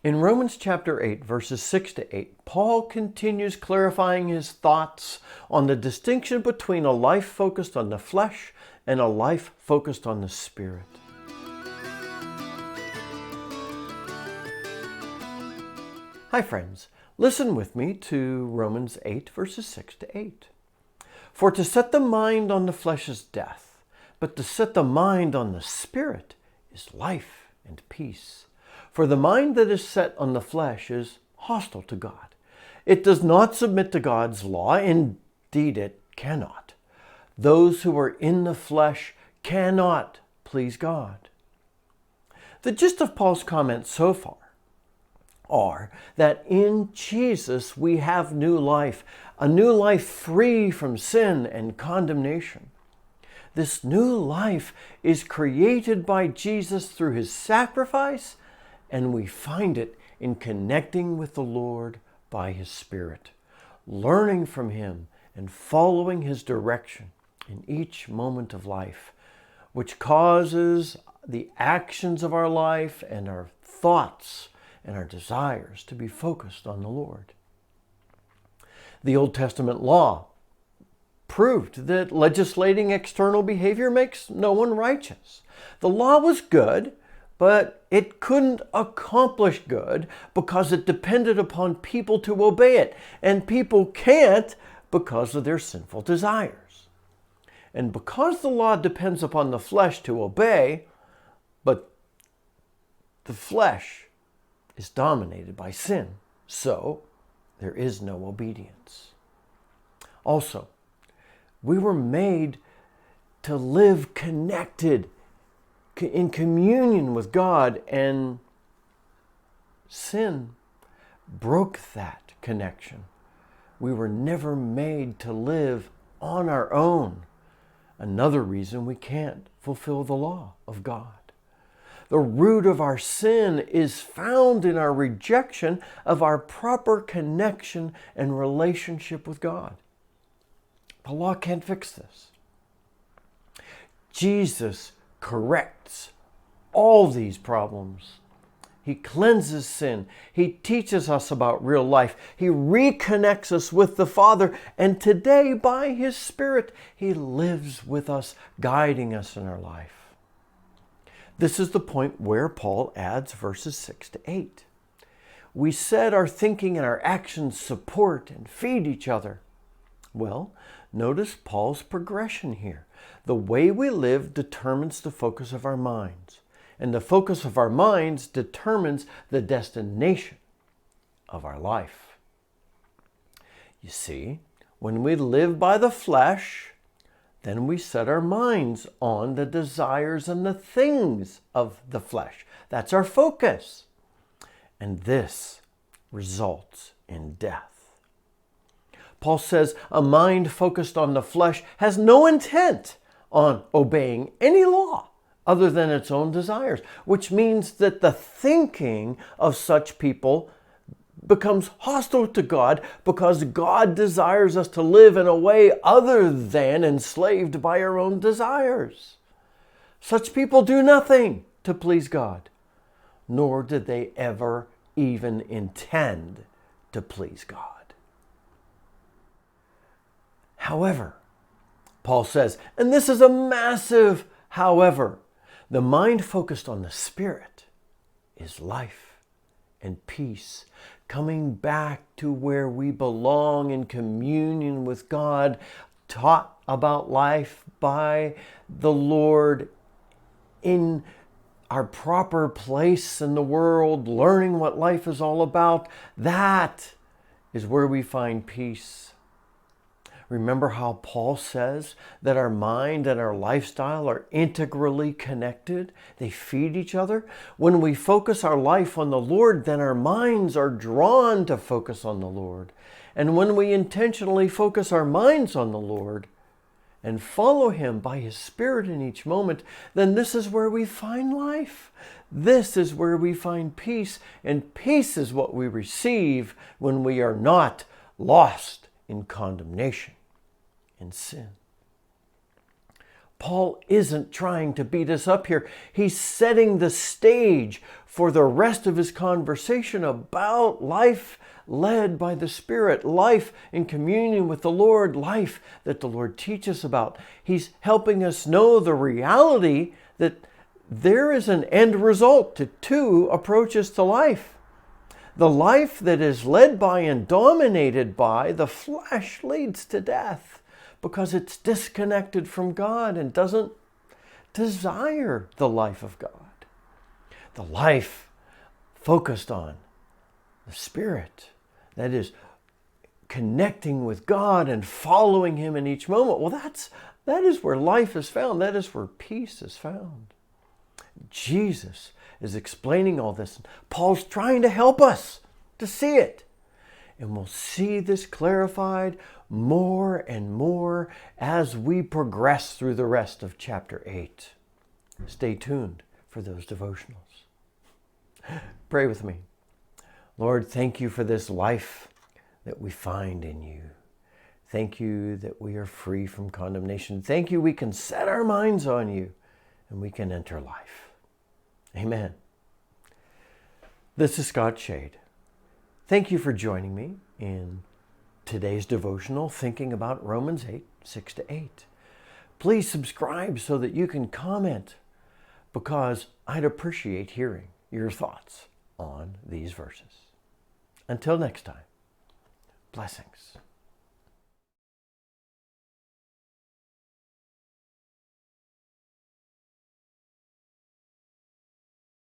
In Romans chapter 8, verses 6 to 8, Paul continues clarifying his thoughts on the distinction between a life focused on the flesh and a life focused on the Spirit. Hi friends, listen with me to Romans 8, verses 6 to 8. For to set the mind on the flesh is death, but to set the mind on the Spirit is life and peace. For the mind that is set on the flesh is hostile to God. It does not submit to God's law. Indeed, it cannot. Those who are in the flesh cannot please God. The gist of Paul's comments so far are that in Jesus we have new life, a new life free from sin and condemnation. This new life is created by Jesus through his sacrifice, and we find it in connecting with the Lord by his Spirit, learning from him and following his direction in each moment of life, which causes the actions of our life and our thoughts and our desires to be focused on the Lord. The Old Testament law proved that legislating external behavior makes no one righteous. The law was good, but it couldn't accomplish good because it depended upon people to obey it. And people can't because of their sinful desires. And because the law depends upon the flesh to obey, but the flesh is dominated by sin, so there is no obedience. Also, we were made to live connected in communion with God, and sin broke that connection. We were never made to live on our own. Another reason we can't fulfill the law of God. The root of our sin is found in our rejection of our proper connection and relationship with God. The law can't fix this. Jesus corrects all these problems. He cleanses sin. He teaches us about real life. He reconnects us with the Father. And today, by his Spirit, he lives with us, guiding us in our life. This is the point where Paul adds verses 6 to 8. We said our thinking and our actions support and feed each other. Well, notice Paul's progression here. The way we live determines the focus of our minds, and the focus of our minds determines the destination of our life. You see, when we live by the flesh, then we set our minds on the desires and the things of the flesh. That's our focus. And this results in death. Paul says a mind focused on the flesh has no intent on obeying any law other than its own desires, which means that the thinking of such people becomes hostile to God because God desires us to live in a way other than enslaved by our own desires. Such people do nothing to please God, nor did they ever even intend to please God. However, Paul says, and this is a massive however, the mind focused on the Spirit is life and peace, coming back to where we belong in communion with God, taught about life by the Lord in our proper place in the world, learning what life is all about. That is where we find peace. Remember how Paul says that our mind and our lifestyle are integrally connected? They feed each other. When we focus our life on the Lord, then our minds are drawn to focus on the Lord. And when we intentionally focus our minds on the Lord and follow him by his Spirit in each moment, then this is where we find life. This is where we find peace. And peace is what we receive when we are not lost in condemnation and sin. Paul isn't trying to beat us up here. He's setting the stage for the rest of his conversation about life led by the Spirit, life in communion with the Lord, life that the Lord teaches about. He's helping us know the reality that there is an end result to two approaches to life. The life that is led by and dominated by the flesh leads to death because it's disconnected from God and doesn't desire the life of God. The life focused on the Spirit, that is connecting with God and following Him in each moment. Well, that is where life is found. That is where peace is found. Jesus is explaining all this. Paul's trying to help us to see it. And we'll see this clarified more and more as we progress through the rest of chapter 8. Stay tuned for those devotionals. Pray with me. Lord, thank you for this life that we find in you. Thank you that we are free from condemnation. Thank you we can set our minds on you and we can enter life. Amen. This is Scott Shade. Thank you for joining me in today's devotional, thinking about Romans 8, 6-8. Please subscribe so that you can comment, because I'd appreciate hearing your thoughts on these verses. Until next time, blessings.